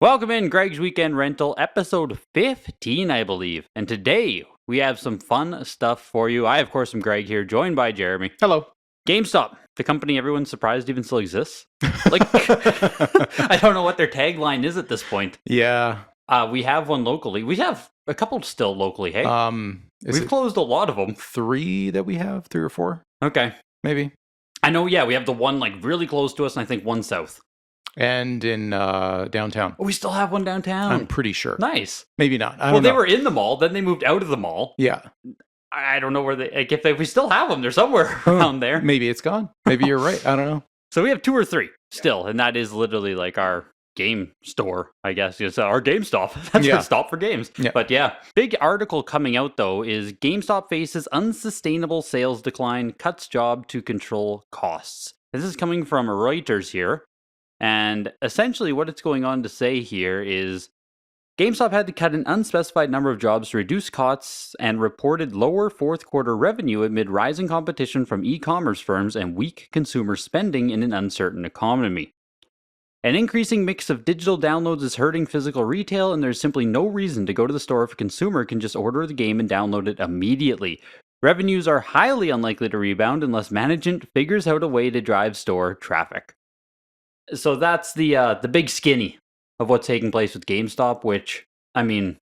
Welcome in Greg's Weekend Rental, episode 15, I believe. And today we have some fun stuff for you. I, of course, am Greg here, joined by Jeremy. Hello. GameStop, the company everyone's surprised even still exists. Like, I don't know what their tagline is at this point. Yeah. We have one locally. We have a couple still locally, hey? We've closed a lot of them. 3 that we have? 3 or 4? Okay. Maybe. I know, yeah, we have the one like really close to us, and I think one south. And in downtown. Oh, we still have one downtown. I'm pretty sure. Nice. Maybe not. I Well, don't they know. were in the mall, then they moved out of the mall. Yeah. I don't know where they, like, if we still have them, they're somewhere around there. Maybe it's gone. Maybe you're right. I don't know. So we have 2 or 3 still, and that is literally like our game store, I guess. It's our GameStop. That's Yeah. our stop for games. Yeah. But yeah, big article coming out though is GameStop faces unsustainable sales decline, cuts job to control costs. This is coming from Reuters here. And essentially what it's going on to say here is GameStop had to cut an unspecified number of jobs to reduce costs and reported lower fourth quarter revenue amid rising competition from e-commerce firms and weak consumer spending in an uncertain economy. An increasing mix of digital downloads is hurting physical retail, and there's simply no reason to go to the store if a consumer can just order the game and download it immediately. Revenues are highly unlikely to rebound unless management figures out a way to drive store traffic. So that's the big skinny of what's taking place with GameStop, which, I mean,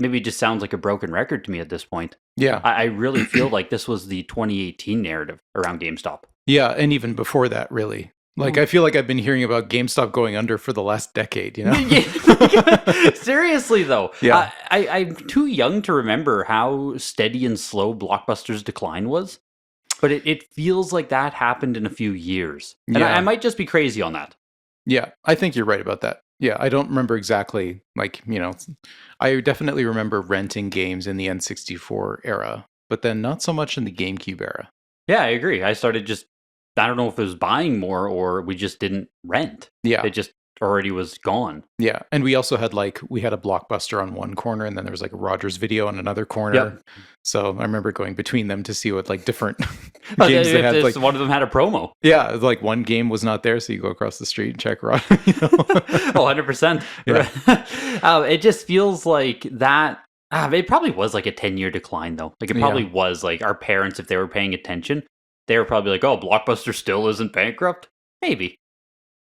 maybe just sounds like a broken record to me at this point. Yeah. I really feel like this was the 2018 narrative around GameStop. Yeah. And even before that, really. Like, I feel like I've been hearing about GameStop going under for the last decade, you know? Seriously, though. Yeah. I'm too young to remember how steady and slow Blockbusters Decline was. But it feels like that happened in a few years. And Yeah. I might just be crazy on that. Yeah, I think you're right about that. Yeah, I don't remember exactly, like, you know, I definitely remember renting games in the N64 era, but then not so much in the GameCube era. Yeah, I agree. I started just, I don't know if it was buying more or we just didn't rent. Yeah. It just already was gone. Yeah, and we also had we had a Blockbuster on one corner, and then there was like a Rogers Video on another corner. Yep. So I remember going between them to see what like different games they had. Like, one of them had a promo. yeah, like one game was not there, so you go across the street and check. You know? Oh, 100%. Yeah. It just feels like that. It probably was like a 10-year decline, though. Like, it probably was like our parents, if they were paying attention, they were probably like, oh, Blockbuster still isn't bankrupt? Maybe.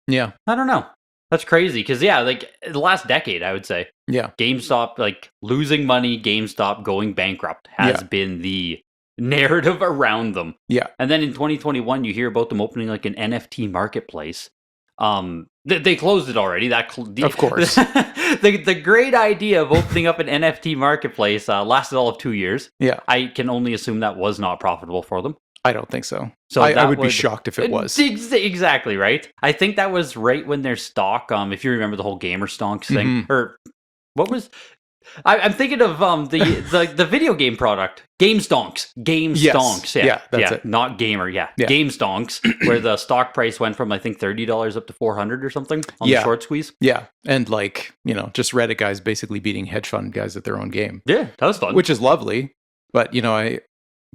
Yeah. I don't know. That's crazy. Because, yeah, like the last decade, I would say, Yeah. GameStop, like losing money, GameStop going bankrupt has been the narrative around them. Yeah. And then in 2021, you hear about them opening like an NFT Marketplace. They closed it already. Of course. the great idea of opening up an NFT Marketplace lasted all of 2 years. Yeah. I can only assume that was not profitable for them. I don't think so. So I that would be shocked if it was. Exactly, right? I think that was right when their stock, if you remember the whole Gamer Stonks thing, or what was... I'm thinking of the video game product, GameStonks. GameStonks, Yes. Yeah, that's it. Not Gamer, GameStonks, where the stock price went from, I think, $30 up to $400 or something on the short squeeze. Yeah, and like, you know, just Reddit guys basically beating hedge fund guys at their own game. Yeah, that was fun. Which is lovely, but, you know,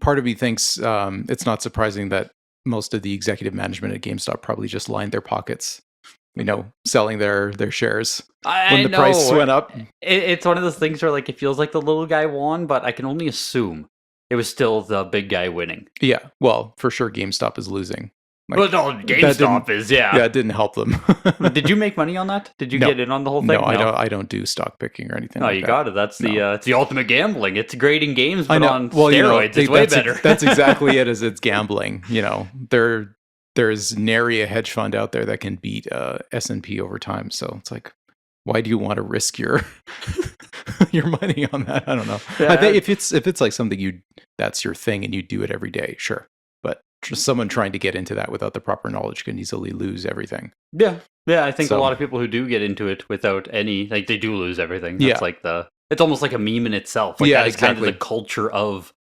part of me thinks it's not surprising that most of the executive management at GameStop probably just lined their pockets, you know, selling their shares when the price went up. It's one of those things where, like, it feels like the little guy won, but I can only assume it was still the big guy winning. Yeah, well, for sure GameStop is losing. Like, well, no, GameStop is, Yeah, it didn't help them. Did you make money on that? Did you get in on the whole thing? No, I don't do stock picking or anything. No, like you that. got it. That's it's the ultimate gambling. It's grading games, but on steroids. You know, it's way better. That's exactly it. As it's gambling. You know, there's nary a hedge fund out there that can beat S&P over time. So it's like, why do you want to risk your your money on that? I don't know. Yeah. I think if it's like something that's your thing and you do it every day, sure. But just someone trying to get into that without the proper knowledge can easily lose everything. Yeah. I think a lot of people who do get into it without any, like, they do lose everything. That's like it's almost like a meme in itself. Like, that is kind of the culture of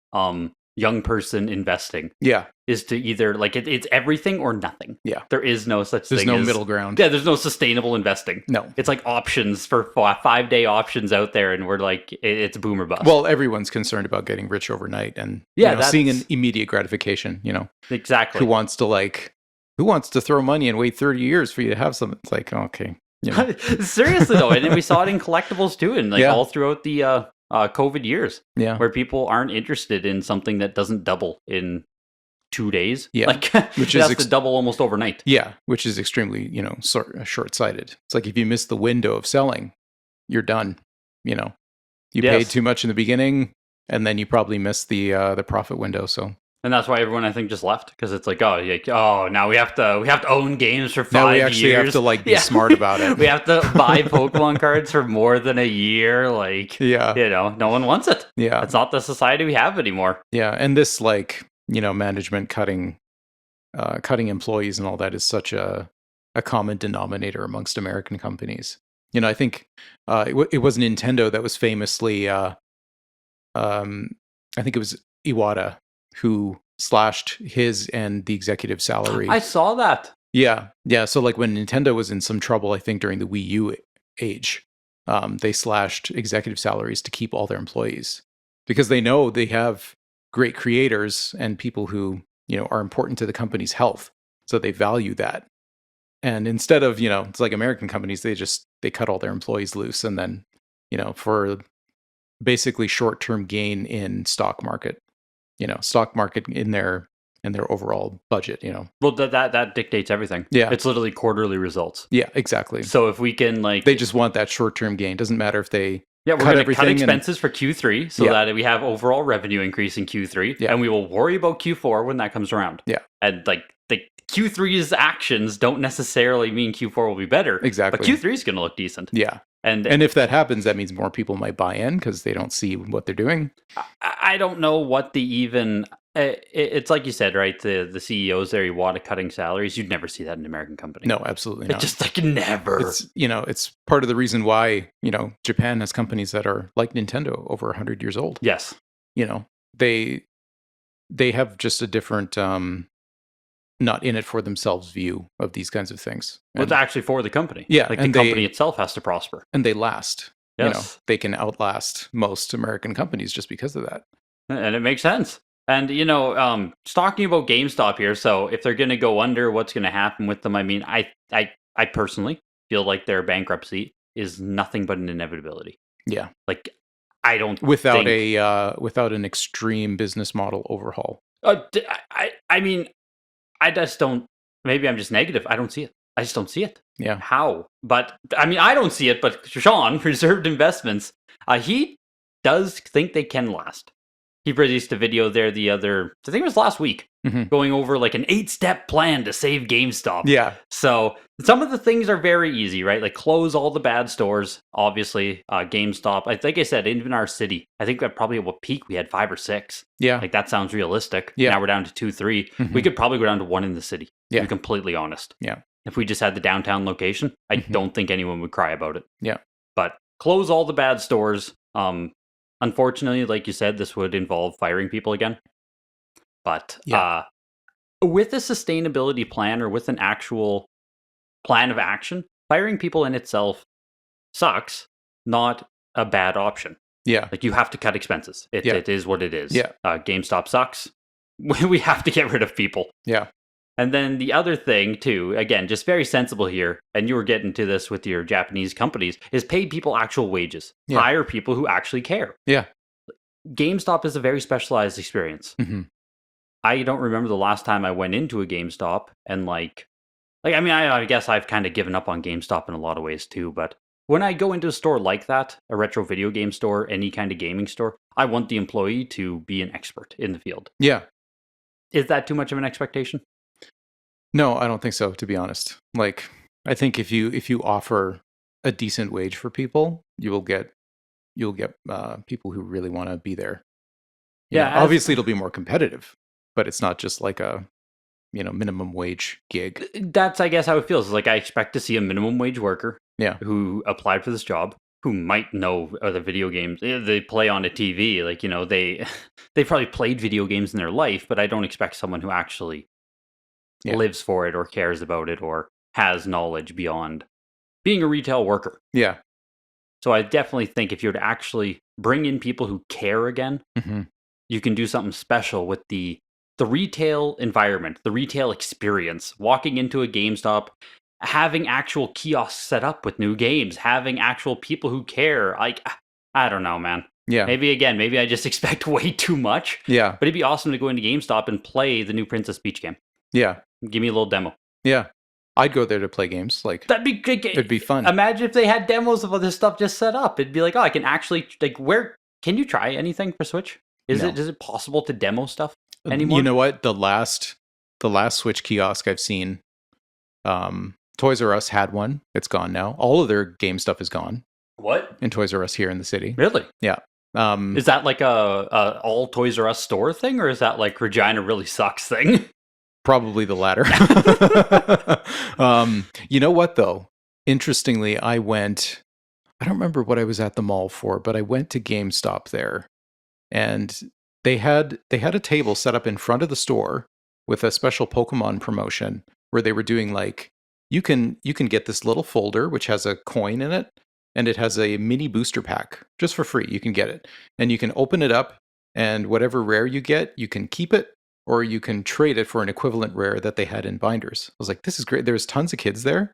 young person investing. Yeah. Is to either, like, it's everything or nothing. Yeah. There is no such thing. There's no middle ground. Yeah, there's no sustainable investing. No. It's like options for 5-day options out there, and we're like, it's boom or bust. Well, everyone's concerned about getting rich overnight and seeing an immediate gratification, you know. Exactly. Who wants to throw money and wait 30 years for you to have something? It's like, okay. You know? Seriously though, and then we saw it in collectibles too, and like Yeah. all throughout the COVID years, Yeah. where people aren't interested in something that doesn't double in 2 days. Yeah. Like Which it is has to double almost overnight. Yeah, which is extremely, short-sighted. It's like if you miss the window of selling, you're done. You know, you paid Yes. too much in the beginning, and then you probably missed the profit window. So And that's why everyone I think just left, because it's like, oh, now we have to own games for 5 years. now we actually have to like be smart about it. We have to buy Pokemon cards for more than a year. Like, Yeah, no one wants it. yeah, That's not the society we have anymore. yeah. And this management cutting employees and all that is such a common denominator amongst American companies. I think it was Nintendo that was famously, I think it was Iwata who slashed his and the executive salary. I saw that. Yeah. So like when Nintendo was in some trouble, I think during the Wii U age, they slashed executive salaries to keep all their employees because they know they have great creators and people who are important to the company's health. So they value that. And instead of, it's like American companies, they cut all their employees loose and then, for basically short-term gain in stock market in their overall budget, Well, that dictates everything. Yeah. It's literally quarterly results. Yeah, exactly. So if we can they just want that short-term gain. Doesn't matter if they we're cut going to everything cut and- expenses for Q3 so that we have overall revenue increase in Q3, Yeah. and we will worry about Q4 when that comes around. Yeah. And like the Q3's actions don't necessarily mean Q4 will be better. Exactly. But Q3 is going to look decent. Yeah. And if that happens, that means more people might buy in because they don't see what they're doing. I don't know what the even. It's like you said, right? The CEOs there, you want to cutting salaries. You'd never see that in an American company. No, absolutely not. It just like never. It's part of the reason why Japan has companies that are like Nintendo over 100 years old. Yes. They have just a different not in it for themselves view of these kinds of things. Well, it's actually for the company. Yeah, like the and company itself has to prosper. And they last. Yes. They can outlast most American companies just because of that. And it makes sense. And, just talking about GameStop here, so if they're going to go under, what's going to happen with them? I mean, I personally feel like their bankruptcy is nothing but an inevitability. Yeah. Like, I don't without think... without an extreme business model overhaul. I mean, I just don't... Maybe I'm just negative. I don't see it. I just don't see it. Yeah. How? But, I mean, I don't see it, but Sean, Reserved Investments, he does think they can last. He released a video there I think it was last week, going over like an 8-step plan to save GameStop. Yeah. So some of the things are very easy, right? Like close all the bad stores, obviously. GameStop, like I said, even our city, I think that probably at what peak we had 5 or 6. Yeah. Like that sounds realistic. Yeah. Now we're down to 2, 3. We could probably go down to 1 in the city, to be completely honest. Yeah. If we just had the downtown location, I don't think anyone would cry about it. Yeah. But close all the bad stores. Unfortunately, like you said, this would involve firing people again. But with a sustainability plan or with an actual plan of action, firing people in itself sucks, not a bad option. Yeah. Like you have to cut expenses. It is what it is. Yeah. GameStop sucks. We have to get rid of people. Yeah. And then the other thing, too, again, just very sensible here, and you were getting to this with your Japanese companies, is pay people actual wages. Yeah. Hire people who actually care. Yeah. GameStop is a very specialized experience. I don't remember the last time I went into a GameStop and I guess I've kind of given up on GameStop in a lot of ways, too, but when I go into a store like that, a retro video game store, any kind of gaming store, I want the employee to be an expert in the field. Yeah. Is that too much of an expectation? No, I don't think so, to be honest. Like, I think if you offer a decent wage for people, you'll get people who really want to be there. Obviously it'll be more competitive, but it's not just like a minimum wage gig. That's, I guess, how it feels. Like I expect to see a minimum wage worker who applied for this job, who might know other video games they play on a TV. Like, they probably played video games in their life, but I don't expect someone who actually lives for it or cares about it or has knowledge beyond being a retail worker. Yeah. So I definitely think if you were to actually bring in people who care again, you can do something special with the retail environment, the retail experience. Walking into a GameStop, having actual kiosks set up with new games, having actual people who care. Like, I don't know, man. Yeah. Maybe I just expect way too much. Yeah. But it'd be awesome to go into GameStop and play the new Princess Peach game. Yeah. Give me a little demo. Yeah. I'd go there to play games. Like, That'd be good. it'd be fun. Imagine if they had demos of all this stuff just set up. It'd be like, oh, I can actually, like, where can you try anything for Switch? Is it possible to demo stuff anymore? You know what? The last Switch kiosk I've seen, Toys R Us had one. It's gone now. All of their game stuff is gone. What? In Toys R Us here in the city. Really? Yeah. Is that like a all Toys R Us store thing, or is that like Regina really sucks thing? Probably the latter. You know what, though? Interestingly, I don't remember what I was at the mall for, but I went to GameStop there, and they had a table set up in front of the store with a special Pokemon promotion where they were doing like, you can get this little folder which has a coin in it, and it has a mini booster pack just for free. You can get it, and you can open it up, and whatever rare you get, you can keep it, or you can trade it for an equivalent rare that they had in binders. I was like, this is great. There's tons of kids there.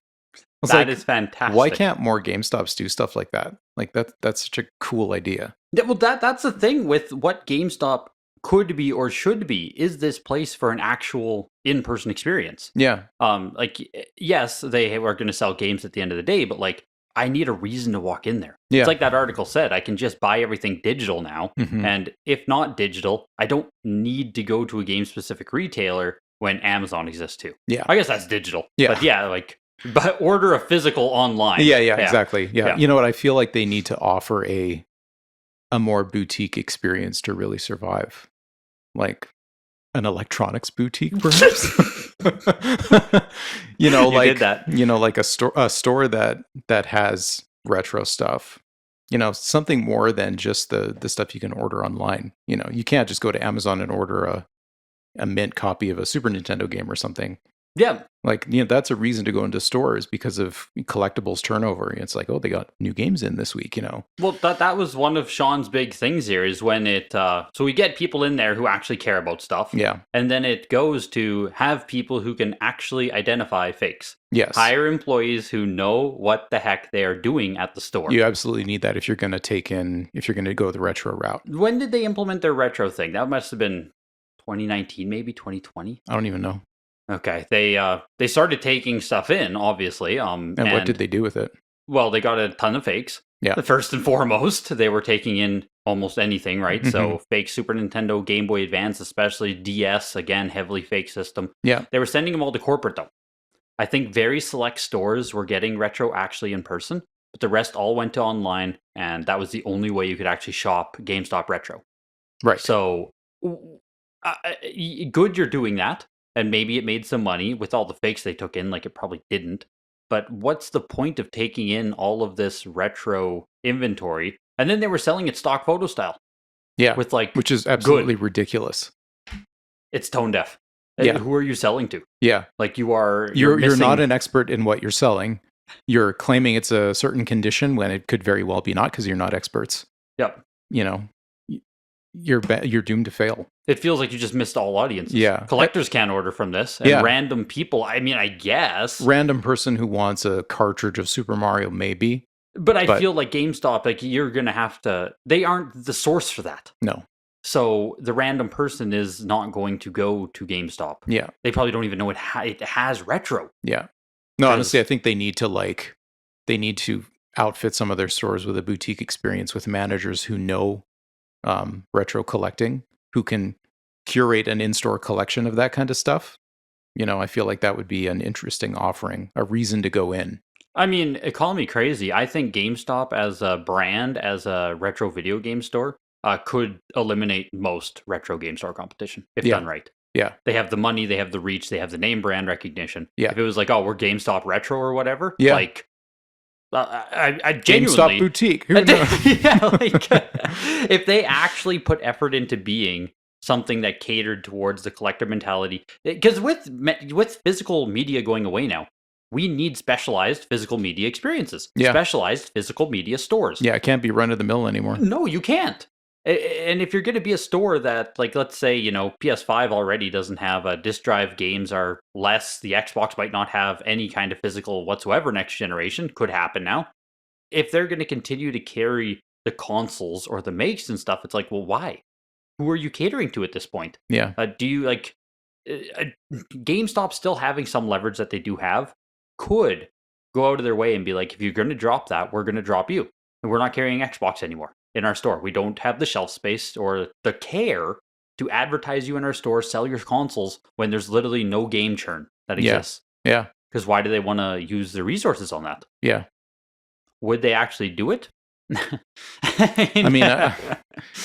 That is fantastic. Why can't more GameStops do stuff like that? Like that's such a cool idea. Yeah, well, that's the thing with what GameStop could be or should be, is this place for an actual in-person experience. Yeah. Like, yes, they are going to sell games at the end of the day, but like, I need a reason to walk in there. Yeah. It's like that article said, I can just buy everything digital now. Mhm. And if not digital, I don't need to go to a game-specific retailer when Amazon exists too. Yeah. I guess that's digital. Yeah. But yeah, like, but order a physical online. Yeah, exactly. Yeah. Yeah. You know what? I feel like they need to offer a more boutique experience to really survive. Like an electronics boutique, perhaps. You did that. Like a store that has retro stuff. Something more than just the stuff you can order online. You can't just go to Amazon and order a mint copy of a Super Nintendo game or something. Yeah. Like, that's a reason to go into stores because of collectibles turnover. It's like, oh, they got new games in this week, Well, that was one of Sean's big things here is when it, so we get people in there who actually care about stuff. Yeah. And then it goes to have people who can actually identify fakes. Yes. Hire employees who know what the heck they are doing at the store. You absolutely need that if you're going to go the retro route. When did they implement their retro thing? That must have been 2019, maybe 2020. I don't even know. Okay, they started taking stuff in, obviously. And what did they do with it? Well, they got a ton of fakes. Yeah. First and foremost, they were taking in almost anything, right? Mhm. So fake Super Nintendo, Game Boy Advance, especially DS, again, heavily fake system. Yeah. They were sending them all to corporate, though. I think very select stores were getting retro actually in person, but the rest all went to online, and that was the only way you could actually shop GameStop Retro. Right. So, good you're doing that. And maybe it made some money with all the fakes they took in, like it probably didn't. But what's the point of taking in all of this retro inventory? And then they were selling it stock photo style. Yeah. With like, which is absolutely ridiculous. It's tone deaf. Yeah. Who are you selling to? Yeah. Like you're missing... not an expert in what you're selling. You're claiming it's a certain condition when it could very well be not because you're not experts. Yep. You're doomed to fail. It feels like you just missed all audiences. Yeah. Collectors can't order from this. And random people, I mean, I guess. Random person who wants a cartridge of Super Mario, maybe. But I feel like GameStop, like you're going to have to, they aren't the source for that. No. So the random person is not going to go to GameStop. Yeah. They probably don't even know it has retro. Yeah. No, honestly, I think they need to outfit some of their stores with a boutique experience with managers who know retro collecting, who can curate an in-store collection of that kind of stuff. I feel like that would be an interesting offering, a reason to go in. I mean, call me crazy. I think GameStop as a brand, as a retro video game store, could eliminate most retro game store competition if done right. Yeah. They have the money, they have the reach, they have the name brand recognition. Yeah. If it was like, oh, we're GameStop Retro or whatever, yeah. like, I genuinely... GameStop boutique. If they actually put effort into being something that catered towards the collector mentality, because with physical media going away now, we need specialized physical media experiences, specialized physical media stores. Yeah, it can't be run of the mill anymore. No, you can't. And if you're going to be a store that, like, let's say, PS5 already doesn't have disk drive games are less, the Xbox might not have any kind of physical whatsoever next generation, could happen now. If they're going to continue to carry the consoles or the makes and stuff, it's like, well, why? Who are you catering to at this point? Yeah. Do you GameStop still having some leverage that they do have could go out of their way and be like, if you're going to drop that, we're going to drop you. And we're not carrying Xbox anymore in our store. We don't have the shelf space or the care to advertise you in our store, sell your consoles when there's literally no game churn that exists. Yeah. Because why do they want to use the resources on that? Yeah. Would they actually do it? I mean,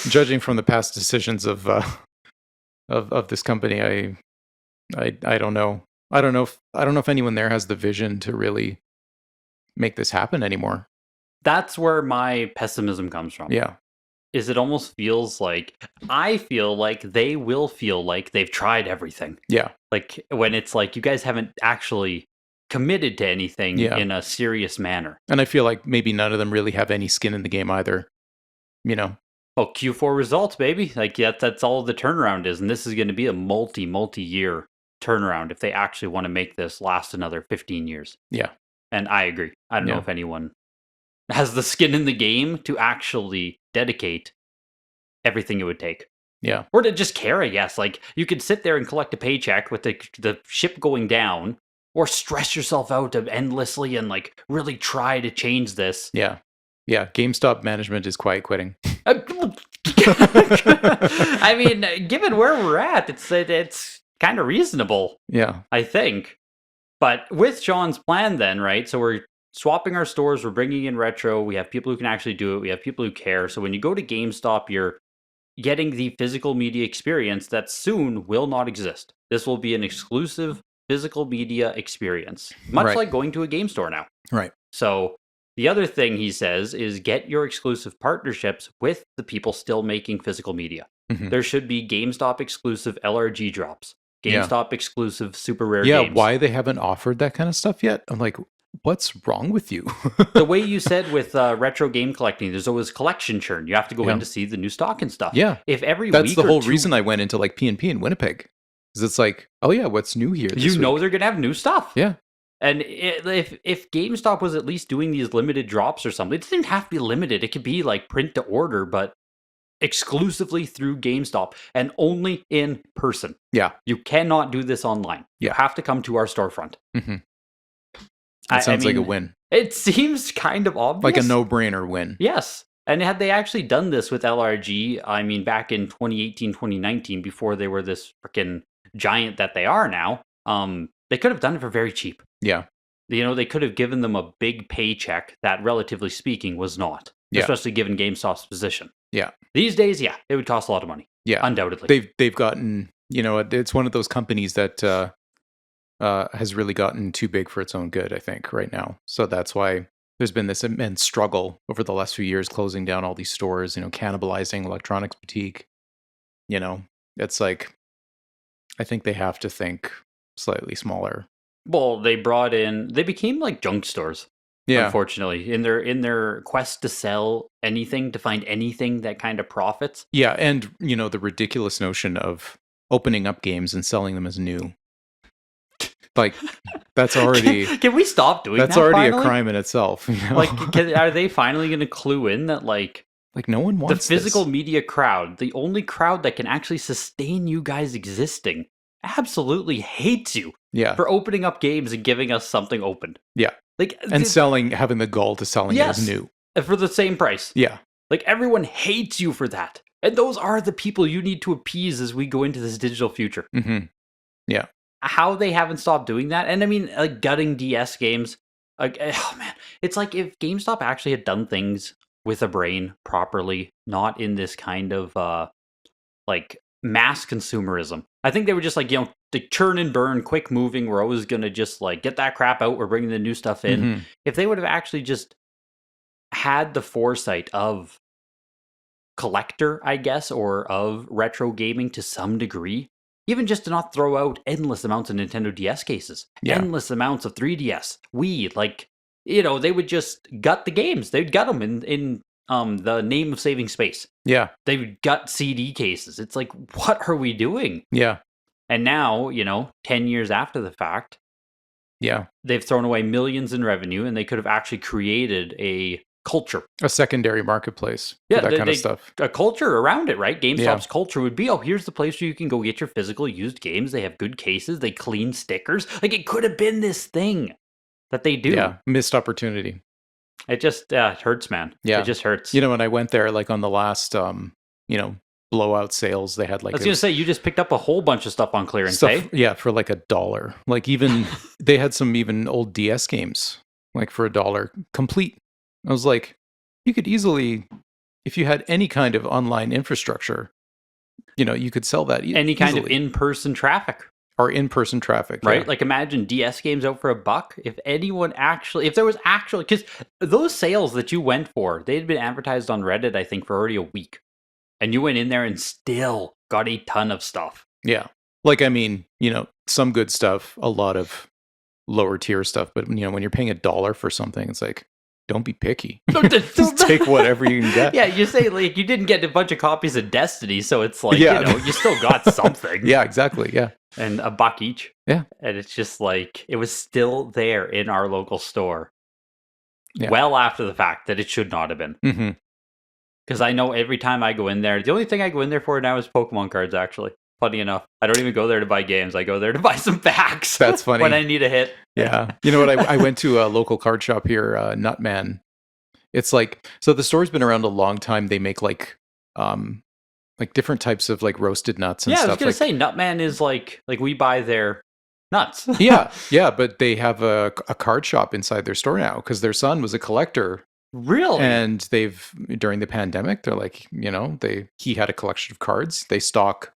judging from the past decisions of this company, I don't know. I don't know if anyone there has the vision to really make this happen anymore. That's where my pessimism comes from. Yeah. Is it almost feels like, I feel like they will feel like they've tried everything. Yeah. Like when it's like, you guys haven't actually committed to anything in a serious manner. And I feel like maybe none of them really have any skin in the game either. Oh, Q4 results, baby. Like that's all the turnaround is. And this is going to be a multi-year turnaround if they actually want to make this last another 15 years. Yeah. And I agree. I don't know if anyone has the skin in the game to actually dedicate everything it would take. Yeah. Or to just care, I guess. Like, you could sit there and collect a paycheck with the ship going down, or stress yourself out endlessly and, like, really try to change this. Yeah. Yeah. GameStop management is quiet quitting. I mean, given where we're at, it's kind of reasonable. Yeah. I think. But with Sean's plan then, right? So we're swapping our stores, we're bringing in retro, we have people who can actually do it, we have people who care. So when you go to GameStop, you're getting the physical media experience that soon will not exist. This will be an exclusive physical media experience, much like going to a game store now. Right. So the other thing he says is get your exclusive partnerships with the people still making physical media. Mm-hmm. There should be GameStop exclusive LRG drops, GameStop exclusive super rare games. Yeah, why they haven't offered that kind of stuff yet? I'm like, what's wrong with you? The way you said with retro game collecting, there's always collection churn. You have to go in to see the new stock and stuff. Yeah. If every That's week the or whole two, reason I went into like P&P in Winnipeg. Because it's like, oh yeah, what's new here this you know week? they're going to have new stuff. Yeah. And if GameStop was at least doing these limited drops or something, it doesn't have to be limited. It could be like print to order, but exclusively through GameStop and only in person. Yeah. You cannot do this online. You have to come to our storefront. Mm-hmm. That sounds like a win. It seems kind of obvious. Like a no-brainer win. Yes. And had they actually done this with LRG, I mean, back in 2018, 2019, before they were this freaking giant that they are now, they could have done it for very cheap. Yeah. They could have given them a big paycheck that, relatively speaking, was not. Yeah. Especially given GameStop's position. Yeah. These days, it would cost a lot of money. Yeah. Undoubtedly. They've gotten, it's one of those companies that has really gotten too big for its own good, I think, right now. So that's why there's been this immense struggle over the last few years, closing down all these stores, cannibalizing Electronics Boutique. It's like, I think they have to think slightly smaller. Well, they became like junk stores. Yeah. Unfortunately, in their quest to sell anything, to find anything that kind of profits. Yeah, and the ridiculous notion of opening up games and selling them as new. Like, that's already... Can we stop doing that? That's already finally? A crime in itself. Like, are they finally going to clue in that, like no one wants the physical media crowd, the only crowd that can actually sustain you guys existing, absolutely hates you for opening up games and giving us something opened. Yeah. Like, and having the gall to selling it as new. For the same price. Yeah. Like, everyone hates you for that. And those are the people you need to appease as we go into this digital future. Mm-hmm. Yeah. How they haven't stopped doing that. And I mean, like, gutting DS games. Like, oh man, it's like if GameStop actually had done things with a brain properly, not in this kind of like mass consumerism. I think they were just like, the churn and burn, quick moving. We're always going to just like get that crap out. We're bringing the new stuff in. Mm-hmm. If they would have actually just had the foresight of collector, I guess, or of retro gaming to some degree, even just to not throw out endless amounts of Nintendo DS cases, endless amounts of 3DS, Wii, like, they would just gut the games. They'd gut them in the name of saving space. Yeah. They've got CD cases. It's like, what are we doing? Yeah. And now, 10 years after the fact, Yeah. they've thrown away millions in revenue, and they could have actually created a culture. A secondary marketplace for that kind of stuff. A culture around it, right? GameStop's culture would be, here's the place where you can go get your physical used games. They have good cases. They clean stickers. Like, it could have been this thing that they do. Yeah, missed opportunity. It just it hurts, man. Yeah. It just hurts. When I went there, like on the last, blowout sales, they had like... I was going to say, you just picked up a whole bunch of stuff on clearance, eh? Yeah, for like $1. Like even, they had some even old DS games, like for $1, complete. I was like, you could easily, if you had any kind of online infrastructure, you could sell that any kind of in-person traffic. Or in-person traffic, right? Yeah. Like imagine DS games out for $1. If there was actually, because those sales that you went for, they had been advertised on Reddit, I think, for already a week. And you went in there and still got a ton of stuff. Yeah. Like, I mean, some good stuff, a lot of lower tier stuff. But, when you're paying $1 for something, it's like, don't be picky. Just take whatever you can get. Yeah, you say, like, you didn't get a bunch of copies of Destiny, so it's like, you still got something. Yeah, exactly, yeah. And $1 each. Yeah. And it's just like, it was still there in our local store. Yeah. Well after the fact that it should not have been. Mm-hmm. Because I know every time I go in there, the only thing I go in there for now is Pokemon cards, actually. Funny enough. I don't even go there to buy games. I go there to buy some packs. That's funny. When I need a hit. Yeah. You know what? I went to a local card shop here, Nutman. It's like, so the store's been around a long time. They make like different types of like roasted nuts and stuff. Yeah, I was going to say, Nutman is like we buy their nuts. yeah, but they have a card shop inside their store now because their son was a collector. Really? And during the pandemic, they're like, he had a collection of cards. They stock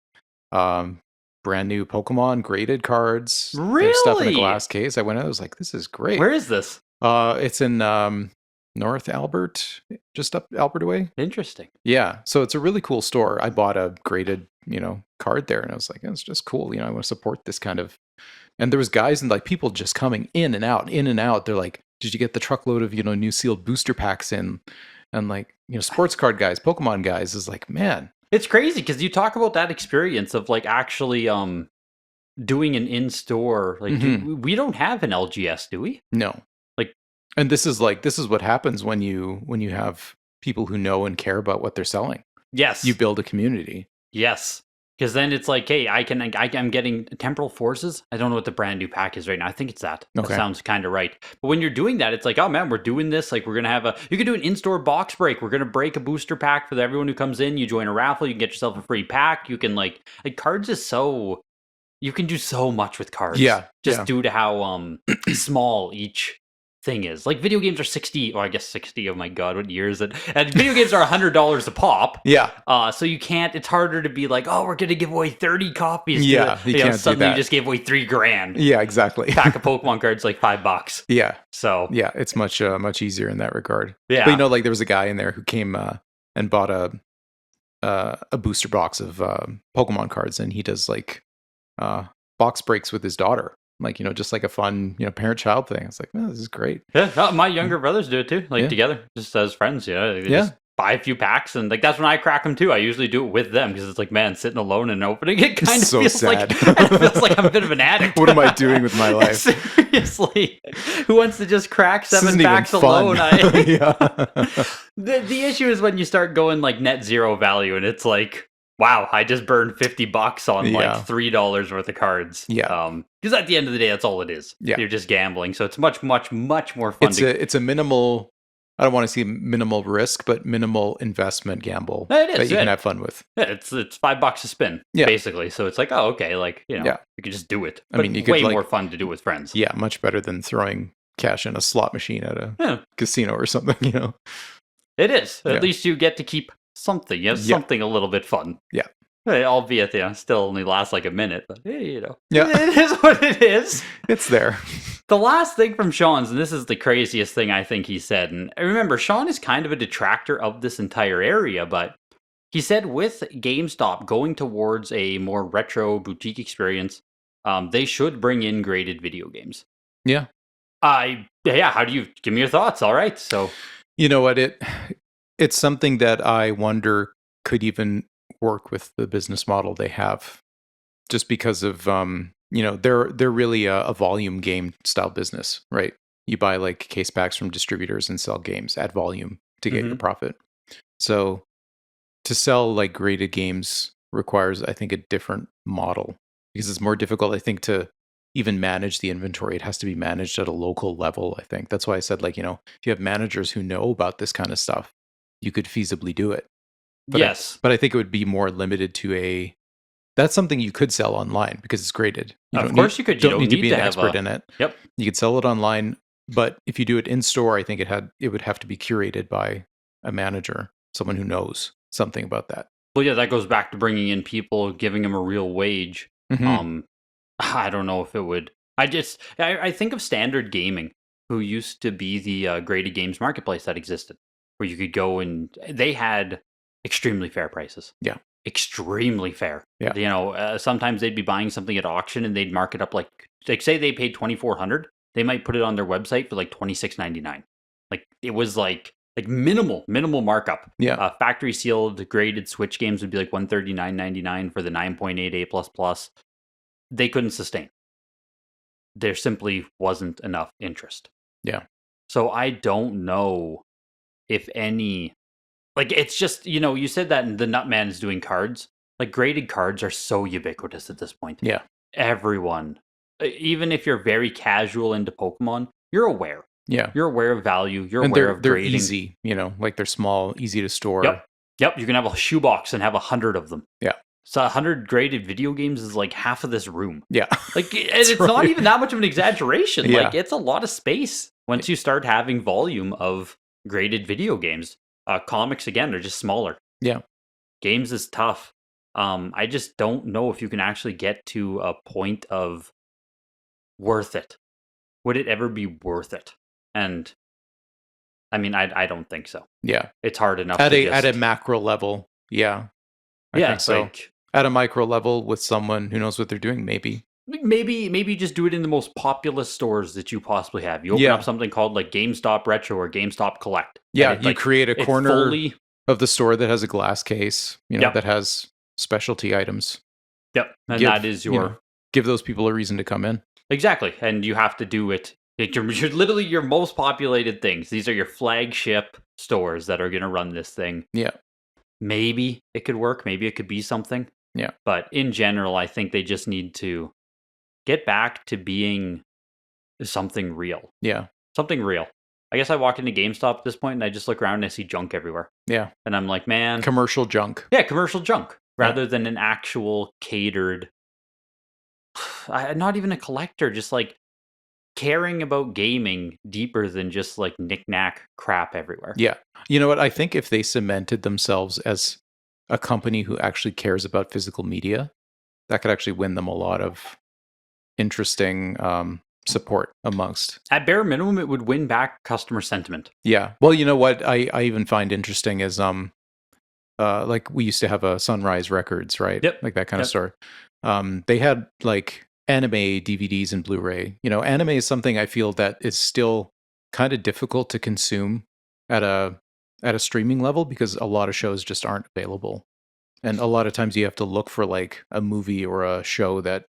brand new Pokemon graded cards. Really? They have stuff in a glass case. I went out, I was like, this is great. Where is this? It's in North Albert, just up Albert way. Interesting. Yeah. So it's a really cool store. I bought a graded, card there, and I was like, it's just cool. I want to support this kind of. And there was guys and like people just coming in and out. They're like, did you get the truckload of, new sealed booster packs in? And like, sports card guys, Pokemon guys is like, man. It's crazy because you talk about that experience of like actually doing an in-store. Like, we don't have an LGS, do we? No. Like, and this is what happens when you have people who know and care about what they're selling. Yes. You build a community. Yes. Because then it's like, hey, I'm getting Temporal Forces. I don't know what the brand new pack is right now. I think it's that. Okay. That sounds kind of right. But when you're doing that, it's like, oh man, we're doing this. Like, we're going to you can do an in-store box break. We're going to break a booster pack for everyone who comes in. You join a raffle. You can get yourself a free pack. You can like cards is so, you can do so much with cards. Yeah. Just due to how small each thing is. Like video games are 60, or I guess 60, oh my god, what year is it? And video games are $100 a pop. Yeah. So you can't, it's harder to be like, oh, we're going to give away 30 copies. Yeah, you can't suddenly do that. You just gave away $3,000. Yeah, exactly. Pack of Pokemon cards like $5. Yeah. So. Yeah, it's much easier in that regard. Yeah. But there was a guy in there who came and bought a booster box of Pokemon cards, and he does like box breaks with his daughter. Like, just like a fun, parent-child thing. It's like, oh, this is great. Yeah, my younger brothers do it too. Like together, just as friends, They just buy a few packs, and like that's when I crack them too. I usually do it with them because it's like, man, sitting alone and opening it kind of so feels sad. It feels like I'm a bit of an addict. What am I doing with my life? Seriously, who wants to just crack 7 packs alone? The issue is when you start going like net zero value, and it's like, wow, I just burned $50 on like $3 worth of cards. Yeah. Because at the end of the day, that's all it is. Yeah. You're just gambling. So it's much, much, much more fun. It's a minimal, I don't want to say minimal risk, but minimal investment gamble It is, that you can have fun with. Yeah, it's $5 a spin, basically. So it's like, oh, okay, like, you can just do it. But I mean, you could way more fun to do with friends. Yeah, much better than throwing cash in a slot machine at a casino or something, It is. At least you get to keep something. You have something a little bit fun. Yeah. Albeit, still only lasts like a minute, but hey, Yeah. It is what it is. It's there. The last thing from Sean's, and this is the craziest thing I think he said, and remember, Sean is kind of a detractor of this entire area, but he said with GameStop going towards a more retro boutique experience, they should bring in graded video games. Yeah. How do you, give me your thoughts? All right, so. You know what, it's something that I wonder could even work with the business model they have, just because of they're really a volume game style business, right? You buy like case packs from distributors and sell games at volume to get your profit. So to sell like graded games requires, I think, a different model, because it's more difficult, I think, to even manage the inventory. It has to be managed at a local level, I think. That's why I said, like, if you have managers who know about this kind of stuff, you could feasibly do it. But yes. But I think it would be more limited to that's something you could sell online because it's graded. Of course you could. You don't need to be an expert in it. Yep. You could sell it online, but if you do it in store, I think it would have to be curated by a manager, someone who knows something about that. Well, yeah, that goes back to bringing in people, giving them a real wage. I don't know if it would. I think of Standard Gaming, who used to be the graded games marketplace that existed, where you could go and they had extremely fair prices. Yeah. Extremely fair. Yeah. Sometimes they'd be buying something at auction and they'd mark it up like say they paid $2,400, they might put it on their website for like $26.99. Like it was like minimal markup. Yeah. Factory sealed graded Switch games would be like $139.99 for the 9.8 A++. They couldn't sustain. There simply wasn't enough interest. Yeah. So I don't know if any. Like, it's just, you said that the Nutman is doing cards. Like, graded cards are so ubiquitous at this point. Yeah. Everyone, even if you're very casual into Pokemon, you're aware. Yeah. You're aware of value. You're aware of they're grading. Easy, like they're small, easy to store. Yep. You can have a shoebox and have 100 of them. Yeah. So 100 graded video games is like half of this room. Yeah. Like, and it's not even that much of an exaggeration. Yeah. Like, it's a lot of space once you start having volume of graded video games. Comics, again, are just smaller. Yeah. Games is tough. I just don't know if you can actually get to a point of worth it. Would it ever be worth it? And I mean, I don't think so. Yeah. It's hard enough at a macro level. Yeah. I think so. Like, at a micro level with someone who knows what they're doing, maybe. Maybe just do it in the most populous stores that you possibly have. You open up something called like GameStop Retro or GameStop Collect. Yeah, you create a corner of the store that has a glass case, that has specialty items. Yep, and that is your... give those people a reason to come in. Exactly, and you have to do it. You're literally your most populated things. These are your flagship stores that are going to run this thing. Yeah. Maybe it could work. Maybe it could be something. Yeah. But in general, I think they just need to get back to being something real. Yeah. Something real. I guess I walk into GameStop at this point and I just look around and I see junk everywhere. Yeah. And I'm like, man. Commercial junk. Yeah, commercial junk. Rather than an actual catered, not even a collector, just like caring about gaming deeper than just like knick-knack crap everywhere. Yeah. You know what? I think if they cemented themselves as a company who actually cares about physical media, that could actually win them a lot of interesting support amongst. At bare minimum, it would win back customer sentiment. Yeah. Well, you know what I even find interesting is like we used to have a Sunrise Records, right? Yep. Like that kind of store. They had like anime DVDs and Blu-ray. Anime is something I feel that is still kind of difficult to consume at a streaming level because a lot of shows just aren't available. And a lot of times you have to look for like a movie or a show that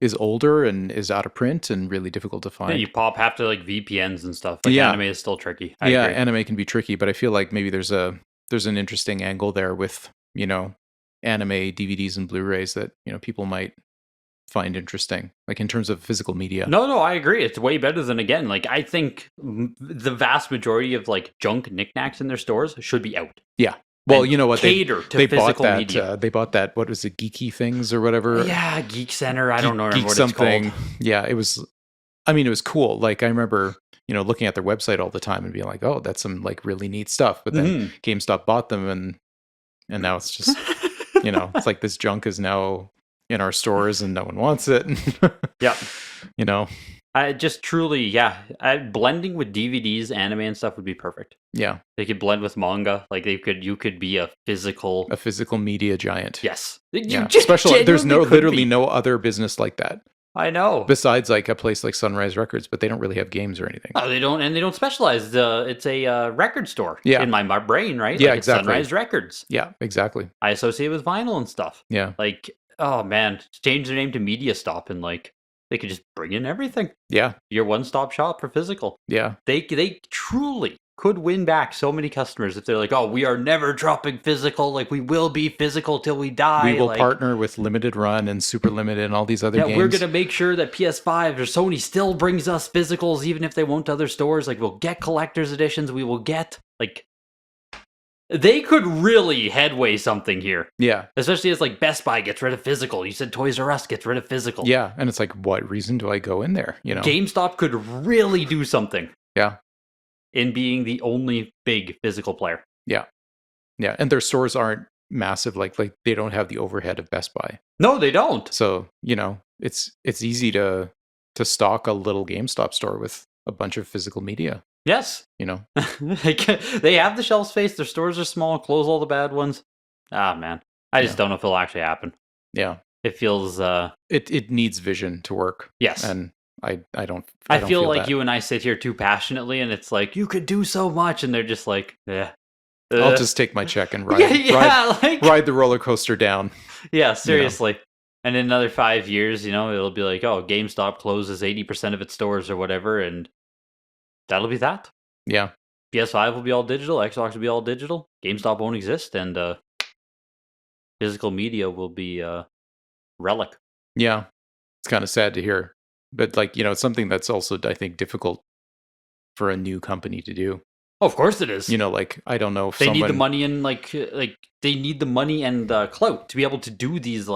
is older and is out of print and really difficult to find. Yeah, you have to like VPNs and stuff. Like anime is still tricky. I agree. Anime can be tricky, but I feel like maybe there's an interesting angle there with, anime DVDs and Blu-rays that, people might find interesting, like in terms of physical media. No, I agree. It's way better than, again, like I think the vast majority of like junk knickknacks in their stores should be out. Yeah. Well, you know what? Cater to physical media. They bought that. What was it? Geeky Things or whatever. Yeah, Geek Center. I don't know Geek what something. it's called. Yeah, it was. I mean, it was cool. Like I remember, looking at their website all the time and being like, "Oh, that's some like really neat stuff." But then GameStop bought them, and now it's just, it's like this junk is now in our stores and no one wants it. Yep. I just truly, blending with DVDs, anime, and stuff would be perfect. Yeah, they could blend with manga. Like you could be a physical media giant. Yes, Special. There's literally no other business like that. I know. Besides, like a place like Sunrise Records, but they don't really have games or anything. Oh, they don't, and they don't specialize. It's a record store. Yeah. In my brain, right? Yeah, Like, it's exactly. Sunrise Records. Yeah, exactly. I associate with vinyl and stuff. Yeah, Like, oh man, change their name to Media Stop, and like they could just bring in everything. yeah, Your one-stop shop for physical. yeah, They truly could win back so many customers if they're like, oh, we are never dropping physical. Like, we will be physical till we die. we will like, partner with Limited Run and Super Limited and all these other yeah, games. we're gonna make sure that PS5 or Sony still brings us physicals, even if they won't to other stores. Like, we'll get collector's editions. We will get like. They could really headway something here, Yeah, especially as like Best Buy gets rid of physical. You said Toys R Us gets rid of physical. yeah, and it's like, what reason do I go in there? You know, GameStop could really do something. Yeah. In being the only big physical player. Yeah, yeah, and their stores aren't massive. Like they don't have the overhead of Best Buy. No, they don't. So it's easy to stock a little GameStop store with a bunch of physical media. Yes. They have the shelf space. Their stores are small. Close all the bad ones. Ah, man. I just don't know if it'll actually happen. Yeah. It feels... It needs vision to work. Yes. And I don't feel like that. you and I sit here too passionately, and it's like, you could do so much, and they're just like, yeah. I'll just take my check and ride the roller coaster down. Yeah, seriously. And in another 5 years, it'll be like, oh, GameStop closes 80% of its stores or whatever, and that'll be that. Yeah. PS5 will be all digital, Xbox will be all digital, GameStop won't exist, and physical media will be relic. Yeah. It's kind of sad to hear. But it's something that's also, I think, difficult for a new company to do. Oh, of course it is. I don't know if they need the money and they need the money and clout to be able to do these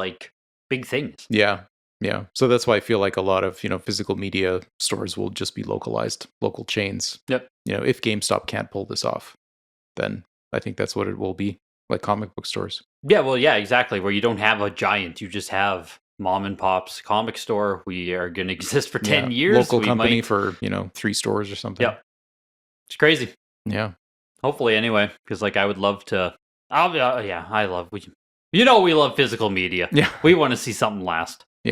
big things. Yeah. Yeah. So that's why I feel like a lot of, physical media stores will just be localized, local chains. Yep. If GameStop can't pull this off, then I think that's what it will be, like comic book stores. Yeah, well, yeah, exactly. Where you don't have a giant, you just have mom and pop's comic store. We are going to exist for 10 years. Local company for, 3 stores or something. Yeah. It's crazy. Yeah. Hopefully, anyway, because I would love to. I love. We love physical media. Yeah. We want to see something last.